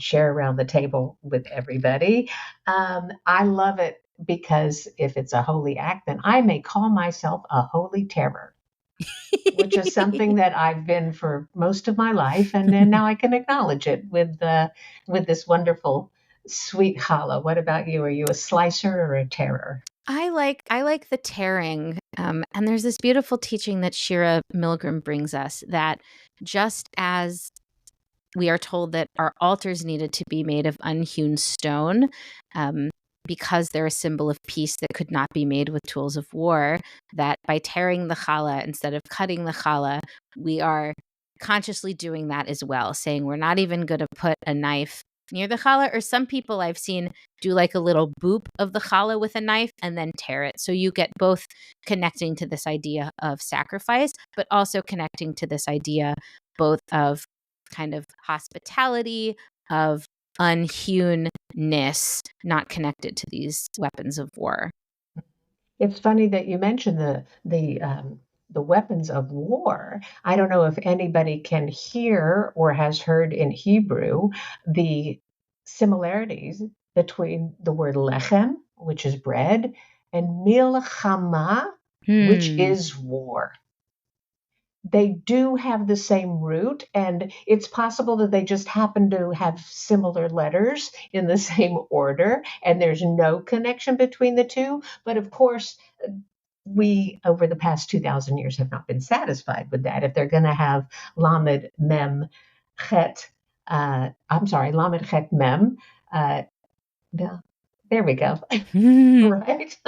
share around the table with everybody, I love it because if it's a holy act, then I may call myself a holy terror, which is something that I've been for most of my life, and then now I can acknowledge it with this wonderful sweet challah. What about you? Are you a slicer or a terror? I like the tearing. And there's this beautiful teaching that Shira Milgram brings us, that just as we are told that our altars needed to be made of unhewn stone, because they're a symbol of peace that could not be made with tools of war, that by tearing the challah instead of cutting the challah, we are consciously doing that as well, saying we're not even going to put a knife near the challah. Or some people I've seen do like a little boop of the challah with a knife and then tear it. So you get both connecting to this idea of sacrifice, but also connecting to this idea both of kind of hospitality, of unhewenness, not connected to these weapons of war. It's funny that you mentioned the weapons of war. I don't know if anybody can hear or has heard in Hebrew the similarities between the word lechem, which is bread, and milchama, which is war. They do have the same root, and it's possible that they just happen to have similar letters in the same order, and there's no connection between the two. But of course, we, over the past 2,000 years, have not been satisfied with that. If they're going to have Lamed Mem Chet, Lamed Chet Mem, there we go. Right?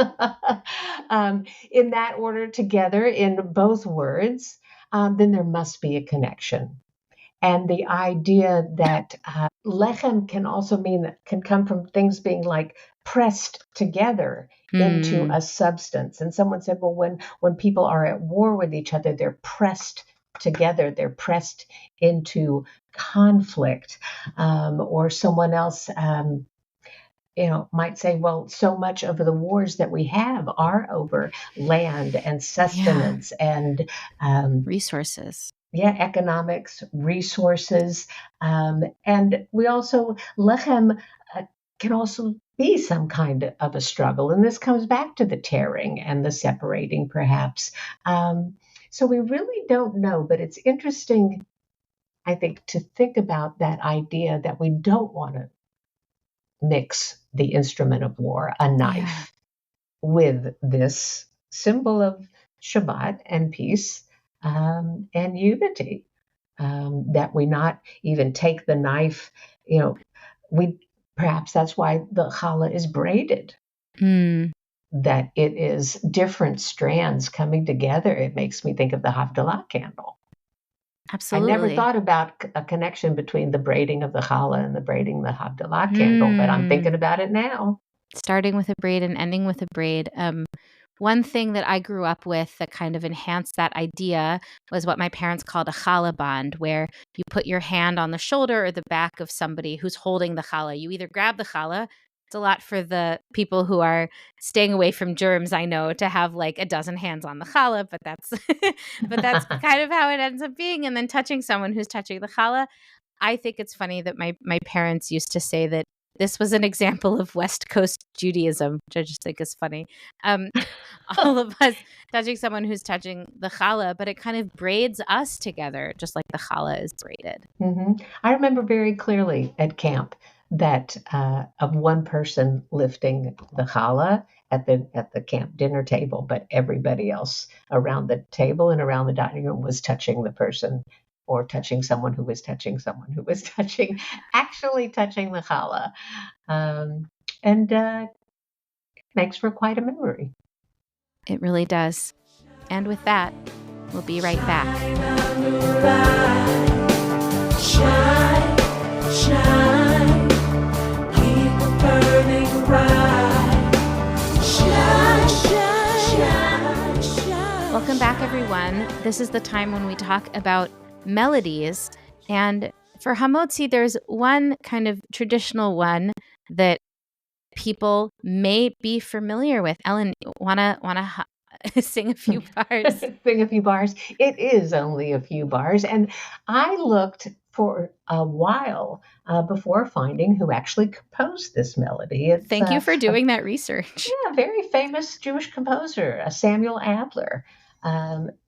In that order together in both words, then there must be a connection. And the idea that lechem can also can come from things being like pressed together into a substance. And someone said, well, when people are at war with each other, they're pressed together, they're pressed into conflict. Or someone else might say, well, so much of the wars that we have are over land and sustenance and resources. Yeah, economics, resources. And we also, lechem can also be some kind of a struggle. And this comes back to the tearing and the separating, perhaps. So we really don't know, but it's interesting, I think, to think about that idea that we don't want to mix the instrument of war, a knife, with this symbol of Shabbat and peace and unity. That we not even take the knife, perhaps that's why the challah is braided. That it is different strands coming together. It makes me think of the Havdalah candle. Absolutely. I never thought about a connection between the braiding of the challah and the braiding the Havdalah candle, but I'm thinking about it now. Starting with a braid and ending with a braid. One thing that I grew up with that kind of enhanced that idea was what my parents called a challah bond, where you put your hand on the shoulder or the back of somebody who's holding the challah. You either grab the challah. It's a lot for the people who are staying away from germs, I know, to have like a dozen hands on the challah, but that's kind of how it ends up being. And then touching someone who's touching the challah. I think it's funny that my parents used to say that this was an example of West Coast Judaism, which I just think is funny. All of us touching someone who's touching the challah, but it kind of braids us together, just like the challah is braided. Mm-hmm. I remember very clearly at camp that of one person lifting the challah at the camp dinner table, but everybody else around the table and around the dining room was touching the person, or touching someone who was touching someone who was actually touching the challah. And makes for quite a memory. It really does. And with that, we'll be right back. Shine, shine, keep it burning bright. Shine, shine, shine. Welcome back, everyone. This is the time when we talk about melodies. And for Hamotzi, there's one kind of traditional one that people may be familiar with. Ellen, wanna sing a few bars? Sing a few bars. It is only a few bars. And I looked for a while before finding who actually composed this melody. Thank you for doing that research. Yeah, a very famous Jewish composer, Samuel Adler,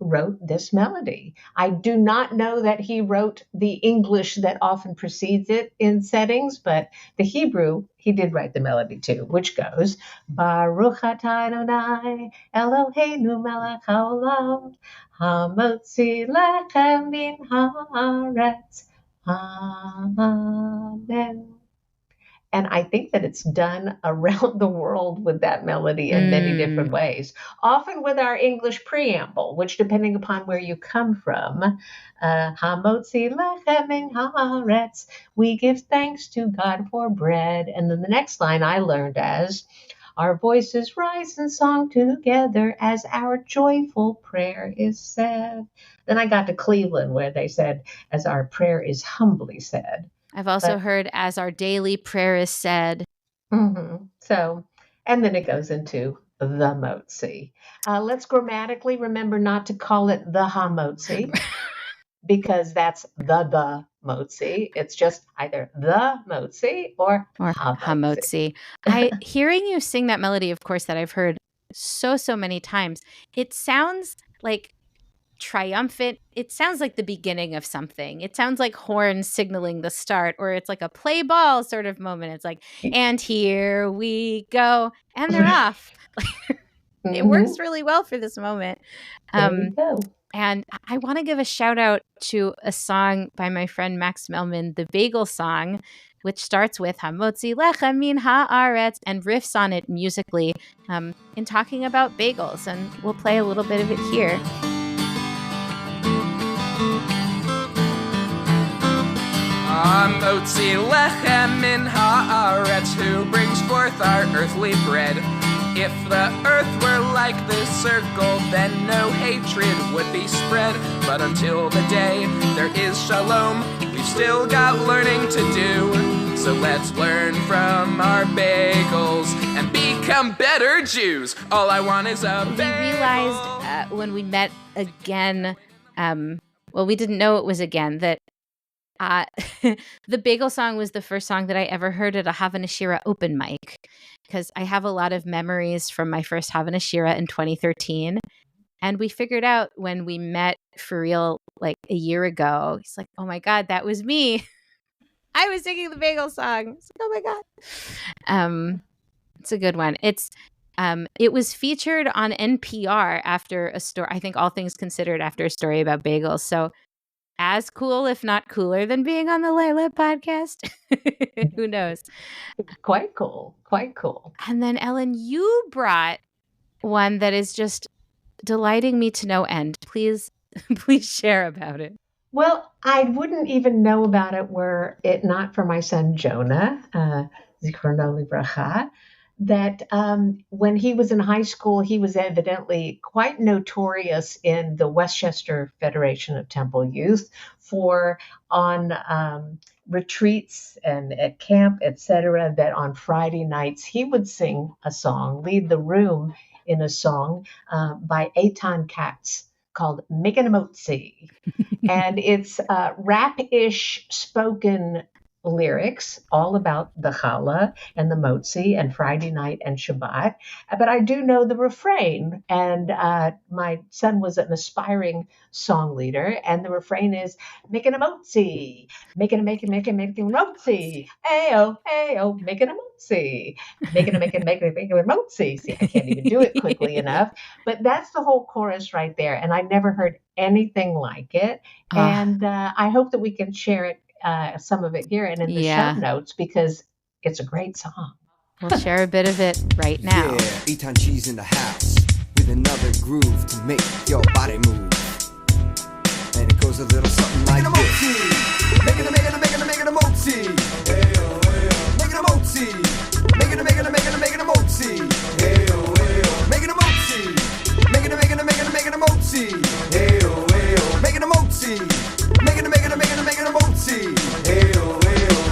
wrote this melody. I do not know that he wrote the English that often precedes it in settings, but the Hebrew, he did write the melody too, which goes, Baruch atah Adonai Eloheinu melech haolam, hamotzi lechem min haaretz. Amen. And I think that it's done around the world with that melody in many different ways, often with our English preamble, which, depending upon where you come from, Hamotzi lechem min haaretz, we give thanks to God for bread. And then the next line I learned as, our voices rise in song together as our joyful prayer is said. Then I got to Cleveland, where they said, as our prayer is humbly said. I've also heard as our daily prayer is said. Mm-hmm. So, and then it goes into the Motzi. Let's grammatically remember not to call it the Hamotzi because that's the Motzi. It's just either the Motzi or Hamotzi. Hearing you sing that melody, of course, that I've heard so many times, it sounds like triumphant. It sounds like the beginning of something. It sounds like horns signaling the start, or it's like a play ball sort of moment. It's like, and here we go, and they're off. It works really well for this moment. There you go. And I want to give a shout out to a song by my friend Max Melman, the Bagel Song, which starts with Hamotzi lechem min haaretz and riffs on it musically in talking about bagels. And we'll play a little bit of it here. Hamotzi lechem min haaretz, who brings forth our earthly bread. If the earth were like this circle, then no hatred would be spread. But until the day there is shalom, we've still got learning to do. So let's learn from our bagels and become better Jews. All I want is a bagel. We realized when we met again, well, we didn't know it was again, that the Bagel Song was the first song that I ever heard at a Havana Shira open mic, because I have a lot of memories from my first Havana Shira in 2013. And we figured out when we met for real like a year ago, he's like, oh my God, that was me. I was singing the Bagel Song. Like, oh my God. It's a good one. It was featured on NPR after a story, I think All Things Considered, after a story about bagels. So as cool, if not cooler, than being on the Layla podcast. Who knows? Quite cool. Quite cool. And then, Ellen, you brought one that is just delighting me to no end. Please share about it. Well, I wouldn't even know about it were it not for my son Jonah, Zichrono Livracha, that when he was in high school, he was evidently quite notorious in the Westchester Federation of Temple Youth for on retreats and at camp, etc., that on Friday nights he would sing a song, lead the room in a song by Eitan Katz called Hamotzi. And it's rap-ish spoken lyrics all about the challah and the motzi and Friday night and Shabbat. But I do know the refrain, and my son was an aspiring song leader, and the refrain is making a motzi, making a motzi, ayo, ayo, making a motzi, making a motzi. See, I can't even do it quickly enough, but that's the whole chorus right there, and I never heard anything like it, and I hope that we can share it, some of it here and in the show notes, because it's a great song. We'll share a bit of it right now. Yeah, Eton cheese in the house with another groove to make your body move. And it goes a little something like this. Make it a Hamotzi. Make it a Hamotzi. Make it a Hamotzi. Make it a Hamotzi. Make it a Hamotzi. Make it a Hamotzi. Make it a Hamotzi. Make it a Hamotzi.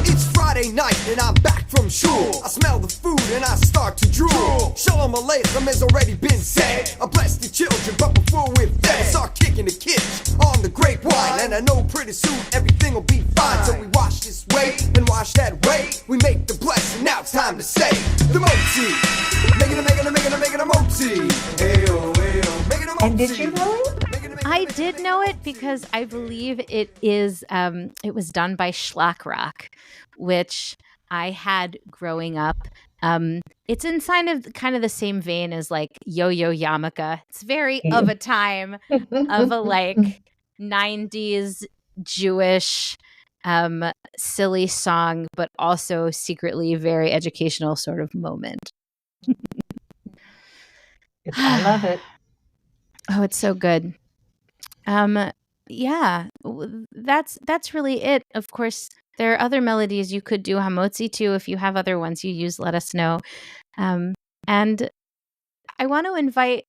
It's Friday night and I'm back from shul. I smell the food and I start to drool. Shalom Aleichem has already been said. I bless the children, but before we're fed, I start kicking the kids on the grapevine. And I know pretty soon everything will be fine. So we wash this way and wash that way. We make the blessing, now it's time to say the Motzi. Make it a Motzi. And did you know it? I did know it because I believe it is. It was done by Schlachrock, which I had growing up. It's inside of kind of the same vein as like Yo-Yo Yarmulke. It's very of a time of a like 90s Jewish silly song, but also secretly very educational sort of moment. I love it. Oh, it's so good. Yeah, that's really it. Of course, there are other melodies you could do Hamotzi to. If you have other ones you use, let us know. And I want to invite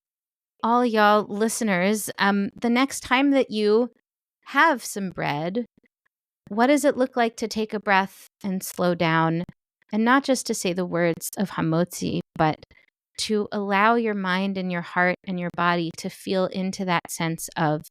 all y'all listeners, the next time that you have some bread, what does it look like to take a breath and slow down, and not just to say the words of Hamotzi, but to allow your mind and your heart and your body to feel into that sense of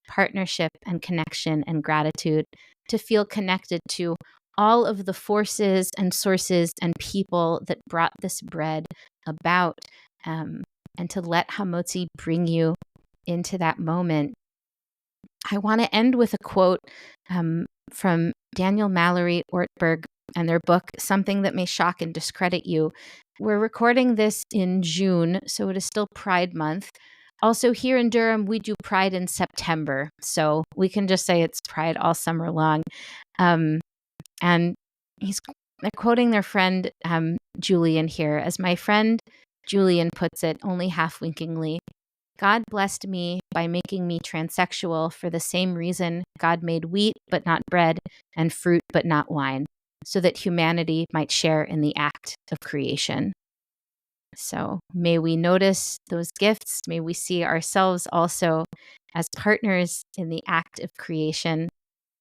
partnership and connection and gratitude, to feel connected to all of the forces and sources and people that brought this bread about, and to let Hamotzi bring you into that moment. I want to end with a quote from Daniel Mallory Ortberg and their book, Something That May Shock and Discredit You. We're recording this in June, so it is still Pride Month. Also, here in Durham, we do Pride in September, so we can just say it's Pride all summer long. And they're quoting their friend Julian here. As my friend Julian puts it, only half-winkingly, God blessed me by making me transsexual for the same reason God made wheat but not bread and fruit but not wine, so that humanity might share in the act of creation. So may we notice those gifts. May we see ourselves also as partners in the act of creation.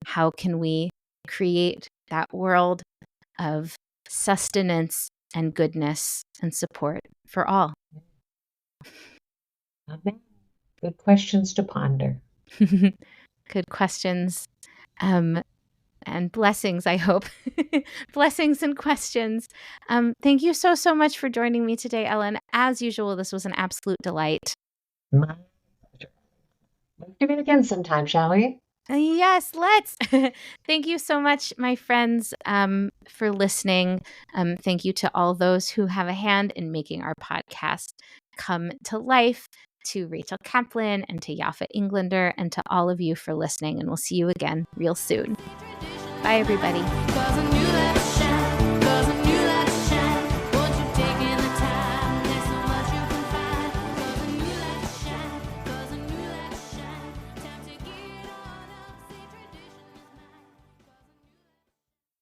How can we create that world of sustenance and goodness and support for all? Amen. Good questions to ponder. Good questions. And blessings, I hope. Blessings and questions. Thank you so much for joining me today, Ellen. As usual, this was an absolute delight. My pleasure. Let's do it again sometime, shall we? Yes, let's. Thank you so much, my friends, for listening. Thank you to all those who have a hand in making our podcast come to life, to Rachel Kaplan and to Yafa Englander, and to all of you for listening. And we'll see you again real soon. Bye, everybody.